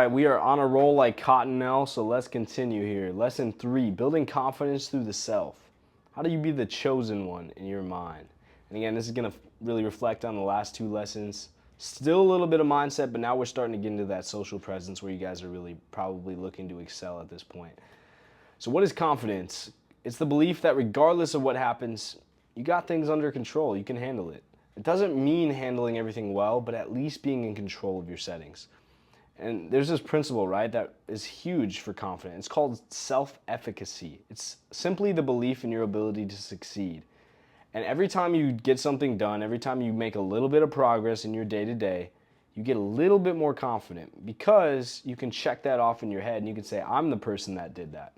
right, we are on a roll like Cottonelle, so let's continue here. Lesson 3, building confidence through the self. How do you be the chosen one in your mind? And again, this is going to really reflect on the last 2 lessons. Still a little bit of mindset, but now we're starting to get into that social presence where you guys are really probably looking to excel at this point. So what is confidence? It's the belief that regardless of what happens, you got things under control, you can handle it. It doesn't mean handling everything well, but at least being in control of your settings. And there's this principle, right, that is huge for confidence. It's called self-efficacy. It's simply the belief in your ability to succeed. And every time you get something done, every time you make a little bit of progress in your day-to-day, you get a little bit more confident because you can check that off in your head and you can say, I'm the person that did that.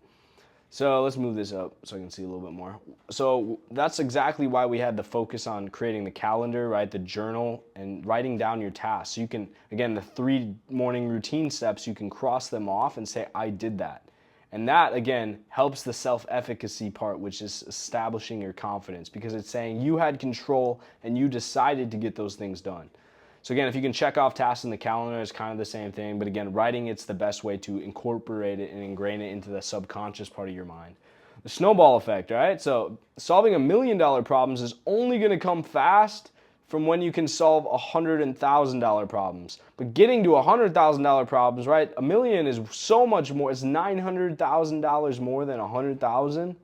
So let's move this up so I can see a little bit more. So that's exactly why we had the focus on creating the calendar, right? The journal and writing down your tasks. So you can, again, the 3 morning routine steps, you can cross them off and say, I did that. And that, again, helps the self-efficacy part, which is establishing your confidence because it's saying you had control and you decided to get those things done. So again, if you can check off tasks in the calendar, it's kind of the same thing. But again, writing it's the best way to incorporate it and ingrain it into the subconscious part of your mind. The snowball effect, right? So solving $1 million problems is only going to come fast from when you can solve $100,000 problems. But getting to $100,000 problems, right? $1 million is so much more. It's $900,000 more than $100,000.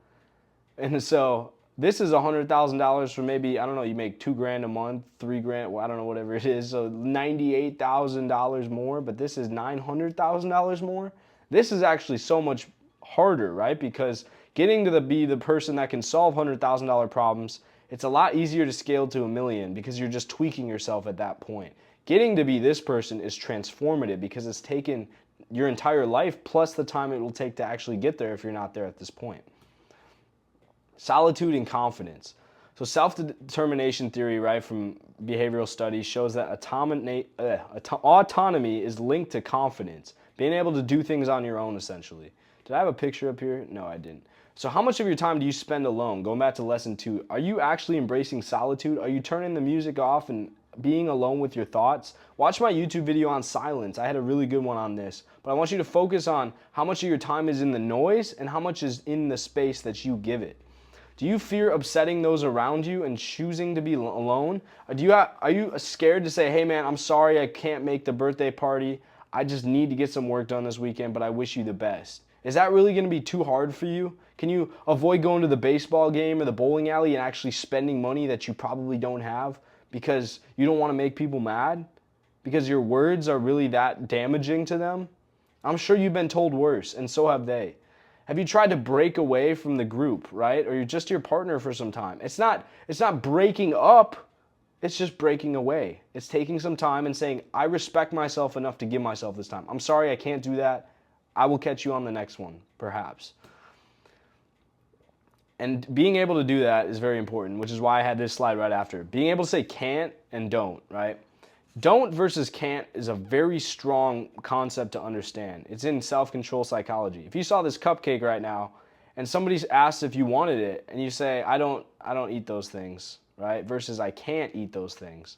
And so this is $100,000 for maybe, I don't know, you make $2,000 a month, $3,000, well, I don't know, whatever it is. So $98,000 more, but this is $900,000 more. This is actually so much harder, right? Because getting to be the person that can solve $100,000 problems, it's a lot easier to scale to $1 million because you're just tweaking yourself at that point. Getting to be this person is transformative because it's taken your entire life plus the time it will take to actually get there if you're not there at this point. Solitude and confidence. So self-determination theory, right, from behavioral studies shows that autonomy is linked to confidence, being able to do things on your own, essentially. Did I have a picture up here? No, I didn't. So how much of your time do you spend alone? Going back to lesson 2, are you actually embracing solitude? Are you turning the music off and being alone with your thoughts? Watch my YouTube video on silence. I had a really good one on this. But I want you to focus on how much of your time is in the noise and how much is in the space that you give it. Do you fear upsetting those around you and choosing to be alone? Are you scared to say, hey man, I'm sorry I can't make the birthday party. I just need to get some work done this weekend, but I wish you the best. Is that really going to be too hard for you? Can you avoid going to the baseball game or the bowling alley and actually spending money that you probably don't have because you don't want to make people mad? Because your words are really that damaging to them? I'm sure you've been told worse, and so have they. Have you tried to break away from the group, right? Or you're just your partner for some time. It's not breaking up, it's just breaking away. It's taking some time and saying, I respect myself enough to give myself this time. I'm sorry I can't do that. I will catch you on the next one, perhaps. And being able to do that is very important, which is why I had this slide right after. Being able to say can't and don't, right? Don't versus can't is a very strong concept to understand. It's in self-control psychology. If you saw this cupcake right now and somebody's asked if you wanted it and you say, I don't eat those things, right? Versus I can't eat those things.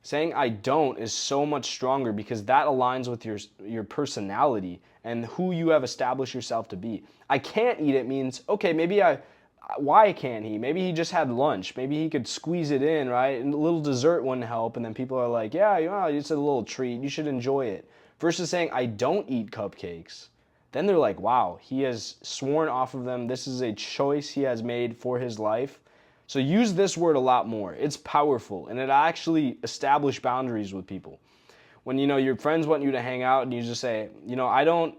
Saying I don't is so much stronger because that aligns with your personality and who you have established yourself to be. I can't eat it means, okay, why can't he? Maybe he just had lunch. Maybe he could squeeze it in, right? And a little dessert wouldn't help. And then people are like, yeah, it's a little treat. You should enjoy it. Versus saying, I don't eat cupcakes. Then they're like, wow, he has sworn off of them. This is a choice he has made for his life. So use this word a lot more. It's powerful. And it actually establishes boundaries with people. When, your friends want you to hang out and you just say, I don't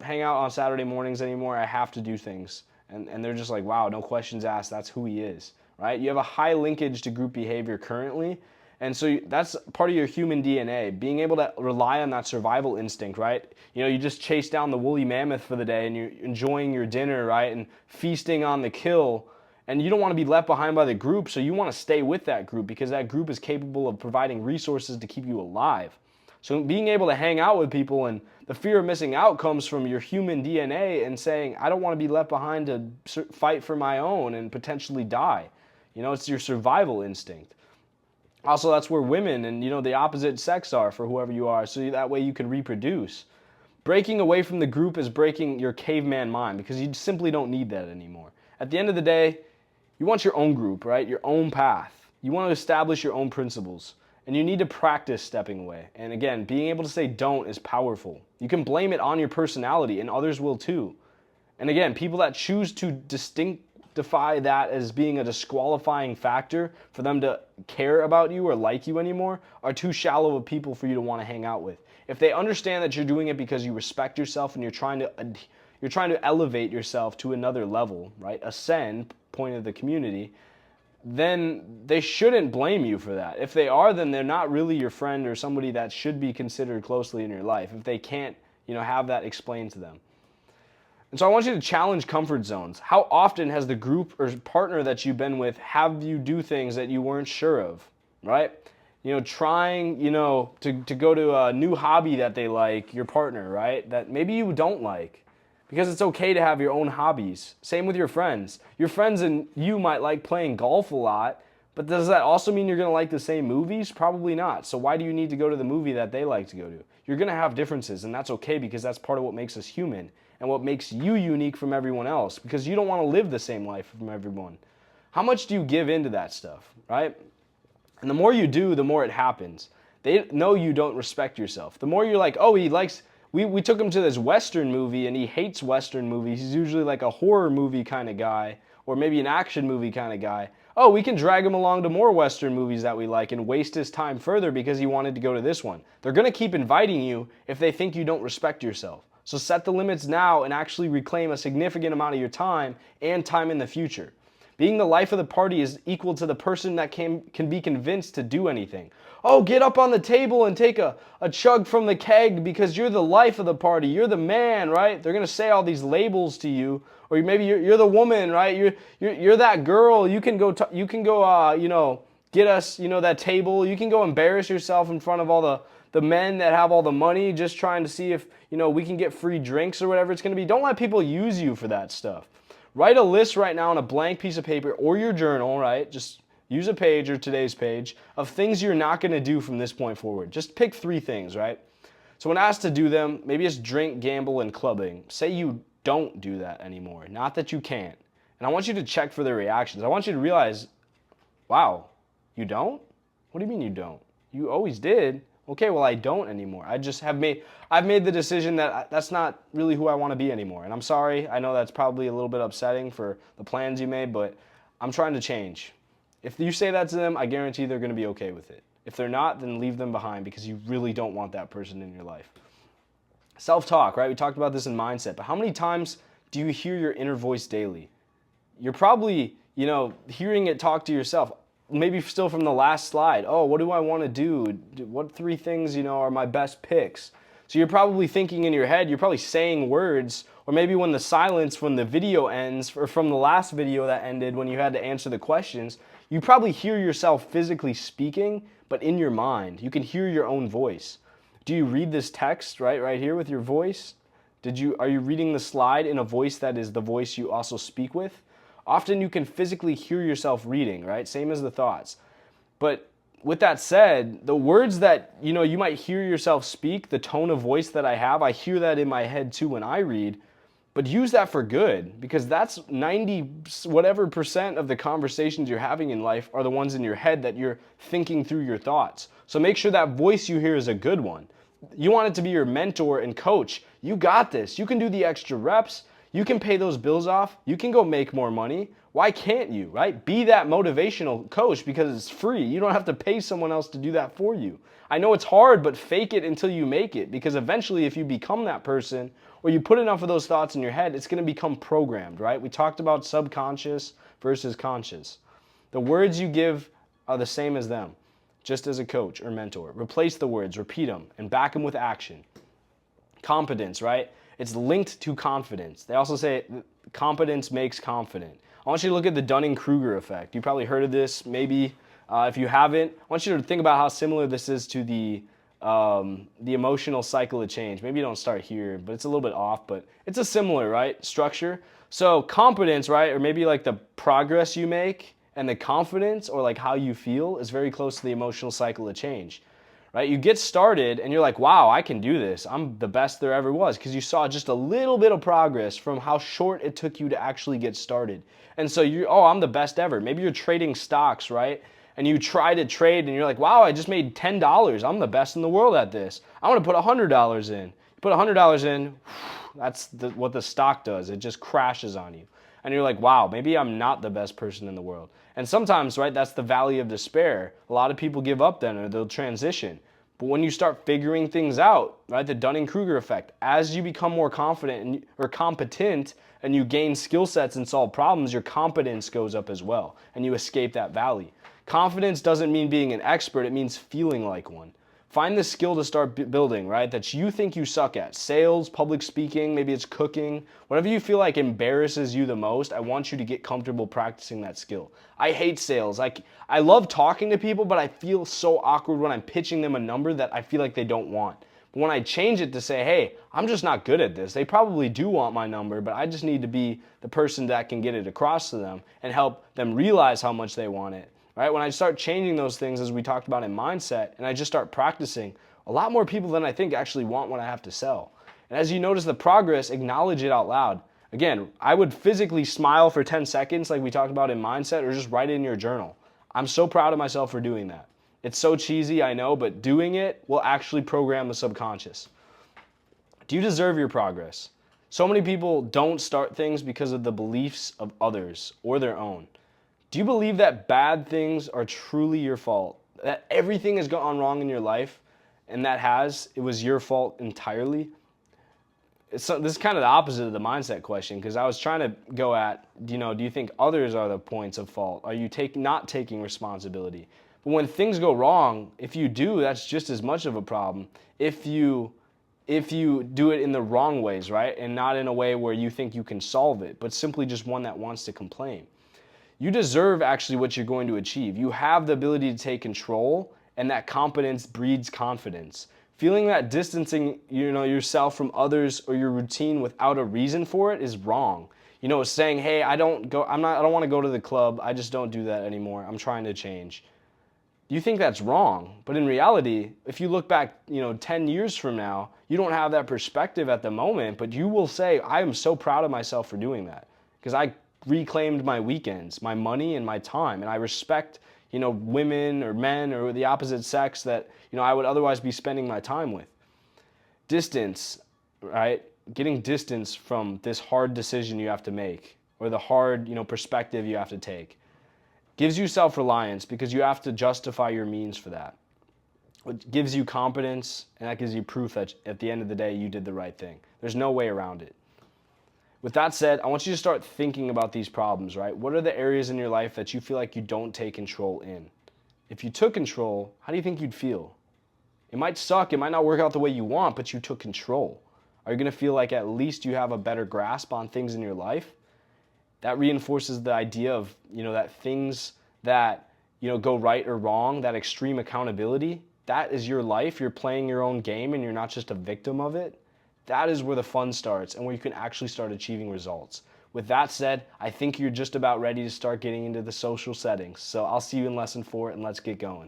hang out on Saturday mornings anymore. I have to do things. And they're just like, wow, no questions asked. That's who he is, right? You have a high linkage to group behavior currently. And so that's part of your human DNA, being able to rely on that survival instinct, right? You just chase down the woolly mammoth for the day and you're enjoying your dinner, right? And feasting on the kill. And you don't want to be left behind by the group, so you want to stay with that group because that group is capable of providing resources to keep you alive. So being able to hang out with people and the fear of missing out comes from your human DNA and saying, I don't want to be left behind to fight for my own and potentially die. It's your survival instinct. Also, that's where women and, the opposite sex are for whoever you are. So that way you can reproduce. Breaking away from the group is breaking your caveman mind because you simply don't need that anymore. At the end of the day, you want your own group, right? Your own path. You want to establish your own principles. And you need to practice stepping away. And again, being able to say don't is powerful. You can blame it on your personality, and others will too. And again, people that choose to distinctify that as being a disqualifying factor for them to care about you or like you anymore are too shallow of people for you to want to hang out with. If they understand that you're doing it because you respect yourself and you're trying to elevate yourself to another level, right? Ascend, point of the community, then they shouldn't blame you for that. If they are, then they're not really your friend or somebody that should be considered closely in your life if they can't, have that explained to them. And so I want you to challenge comfort zones. How often has the group or partner that you've been with have you do things that you weren't sure of, right? Trying, to go to a new hobby that they like, your partner, right? That maybe you don't like. Because it's okay to have your own hobbies. Same with your friends. Your friends and you might like playing golf a lot, but does that also mean you're going to like the same movies? Probably not. So why do you need to go to the movie that they like to go to? You're going to have differences, and that's okay because that's part of what makes us human and what makes you unique from everyone else because you don't want to live the same life from everyone. How much do you give into that stuff, right? And the more you do, the more it happens. They know you don't respect yourself. The more you're like, oh, he likes... We took him to this Western movie, and he hates Western movies. He's usually like a horror movie kind of guy, or maybe an action movie kind of guy. Oh, we can drag him along to more Western movies that we like and waste his time further because he wanted to go to this one. They're going to keep inviting you if they think you don't respect yourself. So set the limits now and actually reclaim a significant amount of your time and time in the future. Being the life of the party is equal to the person that can be convinced to do anything. Oh, get up on the table and take a chug from the keg because you're the life of the party. You're the man, right? They're going to say all these labels to you. Or maybe you're the woman, right? You're that girl. You can go, get us, that table. You can go embarrass yourself in front of all the men that have all the money just trying to see if, we can get free drinks or whatever it's going to be. Don't let people use you for that stuff. Write a list right now on a blank piece of paper or your journal, right? Just use a page or today's page of things you're not going to do from this point forward. Just pick 3 things, right? So when asked to do them, maybe it's drink, gamble, and clubbing. Say you don't do that anymore, not that you can't. And I want you to check for their reactions. I want you to realize, wow, you don't? What do you mean you don't? You always did. Okay, well, I don't anymore. I've made the decision that that's not really who I want to be anymore. And I'm sorry. I know that's probably a little bit upsetting for the plans you made, but I'm trying to change. If you say that to them, I guarantee they're going to be okay with it. If they're not, then leave them behind because you really don't want that person in your life. Self-talk, right? We talked about this in mindset, but how many times do you hear your inner voice daily? You're probably, hearing it talk to yourself. Maybe still from the last slide. Oh, what do I want to do? What 3 things, are my best picks? So you're probably thinking in your head, you're probably saying words, or maybe when the silence from the video ends, or from the last video that ended when you had to answer the questions, you probably hear yourself physically speaking, but in your mind. You can hear your own voice. Do you read this text right here with your voice? Are you reading the slide in a voice that is the voice you also speak with? Often you can physically hear yourself reading, right? Same as the thoughts. But with that said, the words that, you might hear yourself speak, the tone of voice that I hear that in my head too when I read, but use that for good because that's 90% of the conversations you're having in life are the ones in your head that you're thinking through your thoughts. So make sure that voice you hear is a good one. You want it to be your mentor and coach. You got this. You can do the extra reps. You can pay those bills off. You can go make more money. Why can't you, right? Be that motivational coach because it's free. You don't have to pay someone else to do that for you. I know it's hard, but fake it until you make it because eventually if you become that person or you put enough of those thoughts in your head, it's going to become programmed, right? We talked about subconscious versus conscious. The words you give are the same as them, just as a coach or mentor. Replace the words, repeat them, and back them with action. Competence, right? It's linked to confidence. They also say competence makes confident. I want you to look at the Dunning-Kruger effect. You probably heard of this, maybe. If you haven't, I want you to think about how similar this is to the emotional cycle of change. Maybe you don't start here, but it's a little bit off, but it's a similar, right, structure. So competence, right, or maybe like the progress you make and the confidence or like how you feel is very close to the emotional cycle of change. right? You get started and you're like, wow, I can do this. I'm the best there ever was, because you saw just a little bit of progress from how short it took you to actually get started. And so oh, I'm the best ever. Maybe you're trading stocks, right? And you try to trade and you're like, wow, I just made $10. I'm the best in the world at this. I want to put $100 in. You put $100 in, that's what the stock does. It just crashes on you. And you're like, wow, maybe I'm not the best person in the world. And sometimes, right, that's the valley of despair. A lot of people give up then, or they'll transition. But when you start figuring things out, right, the Dunning-Kruger effect, as you become more confident or competent and you gain skill sets and solve problems, your competence goes up as well, and you escape that valley. Confidence doesn't mean being an expert, it means feeling like one. Find the skill to start building, right, that you think you suck at. Sales, public speaking, maybe it's cooking. Whatever you feel like embarrasses you the most, I want you to get comfortable practicing that skill. I hate sales. I love talking to people, but I feel so awkward when I'm pitching them a number that I feel like they don't want. But when I change it to say, hey, I'm just not good at this. They probably do want my number, but I just need to be the person that can get it across to them and help them realize how much they want it. Right? When I start changing those things, as we talked about in mindset, and I just start practicing, a lot more people than I think actually want what I have to sell. And as you notice the progress, acknowledge it out loud. Again, I would physically smile for 10 seconds like we talked about in mindset, or just write it in your journal. I'm so proud of myself for doing that. It's so cheesy, I know, but doing it will actually program the subconscious. Do you deserve your progress? So many people don't start things because of the beliefs of others or their own. Do you believe that bad things are truly your fault? That everything has gone wrong in your life and it was your fault entirely? This is kind of the opposite of the mindset question, because I was trying to go at, do you think others are the points of fault? Are you not taking responsibility? But when things go wrong, if you do, that's just as much of a problem. If you do it in the wrong ways, right? And not in a way where you think you can solve it, but simply just one that wants to complain. You deserve actually what you're going to achieve. You have the ability to take control, and that competence breeds confidence. Feeling that distancing, yourself from others or your routine without a reason for it is wrong. Saying, "Hey, I don't want to go to the club. I just don't do that anymore. I'm trying to change." You think that's wrong, but in reality, if you look back, 10 years from now, you don't have that perspective at the moment, but you will say, "I am so proud of myself for doing that," because I reclaimed my weekends, my money, and my time. And I respect, women or men or the opposite sex that, I would otherwise be spending my time with. Distance, right? Getting distance from this hard decision you have to make, or the hard, perspective you have to take, gives you self-reliance, because you have to justify your means for that. It gives you confidence, and that gives you proof that at the end of the day, you did the right thing. There's no way around it. With that said, I want you to start thinking about these problems, right? What are the areas in your life that you feel like you don't take control in? If you took control, how do you think you'd feel? It might suck, it might not work out the way you want, but you took control. Are you going to feel like at least you have a better grasp on things in your life? That reinforces the idea of, that things that, go right or wrong, that extreme accountability, that is your life. You're playing your own game and you're not just a victim of it. That is where the fun starts and where you can actually start achieving results. With that said, I think you're just about ready to start getting into the social settings. So I'll see you in lesson 4, and let's get going.